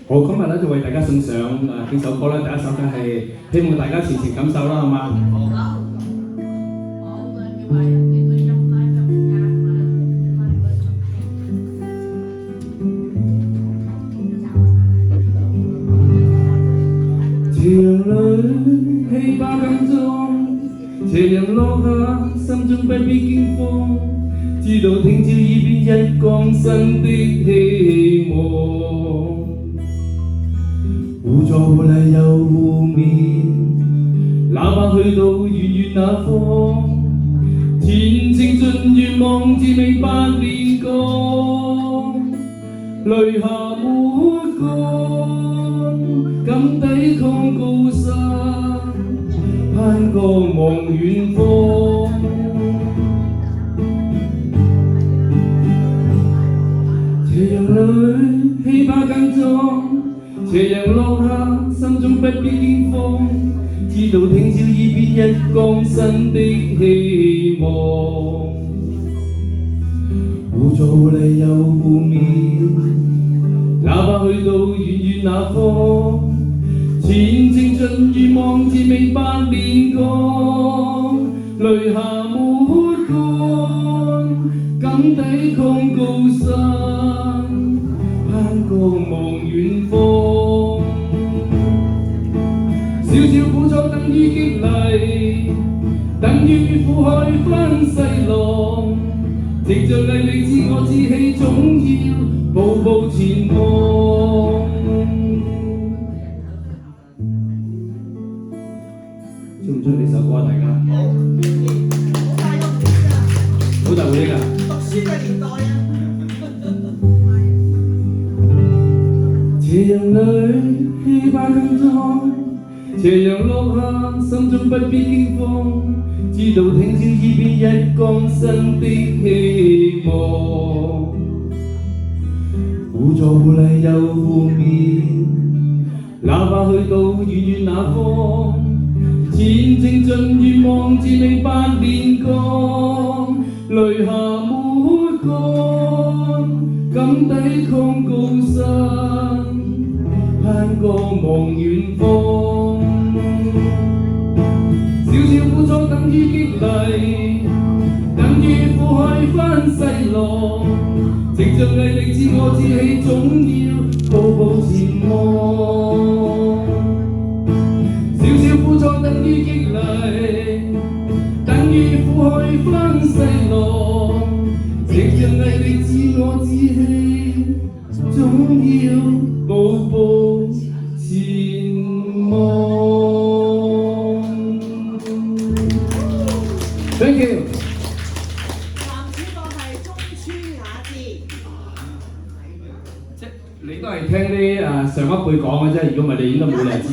好，今日咧就為大家送上幾首歌啦。第一首梗係希望大家前情感受啦，好嘛？斜陽裏氣爆更重，斜陽落下，心中不必驚慌，知道聽朝已變一光新的希望。互助互勵又互勉，哪怕去到遠遠那方，前程盡願望至明白煉鋼，淚下抹乾，敢抵抗高山，攀過望遠方。斜陽裏氣魄更壯，斜陽落下，心中不必驚慌，知道聽朝已變一光新的希望。互助互勵又互勉，哪怕去到遠遠那方，前程盡願望至明白煉鋼，淚下抹乾，敢抵抗高山，攀過望遠方。少少苦楚等於激勵，等於苦海翻細浪，藉着毅力自我自氣，總要步步前望。中唔中意呢首歌啊？大家好大回憶啊！讀書嘅年代啊！斜陽裏氣魄更壯，斜陽落下，心中不必驚慌，知道聽朝已變一光新的希望。互助互勵又互勉，哪怕去到遠遠那方，前程盡願望至明白煉鋼，淚下抹乾，敢抵抗高山，攀過望遠方。少少苦楚等於激勵，等於苦海翻細浪，藉着毅力自我自氣，總要步步前望。少少苦楚等於激勵，等於苦海翻細浪，藉着毅力自我自氣，總要步步前望。Thank you。男主角係中村雅治。即你都係聽啲上一輩講嘅啫，如果唔係你應該冇理由知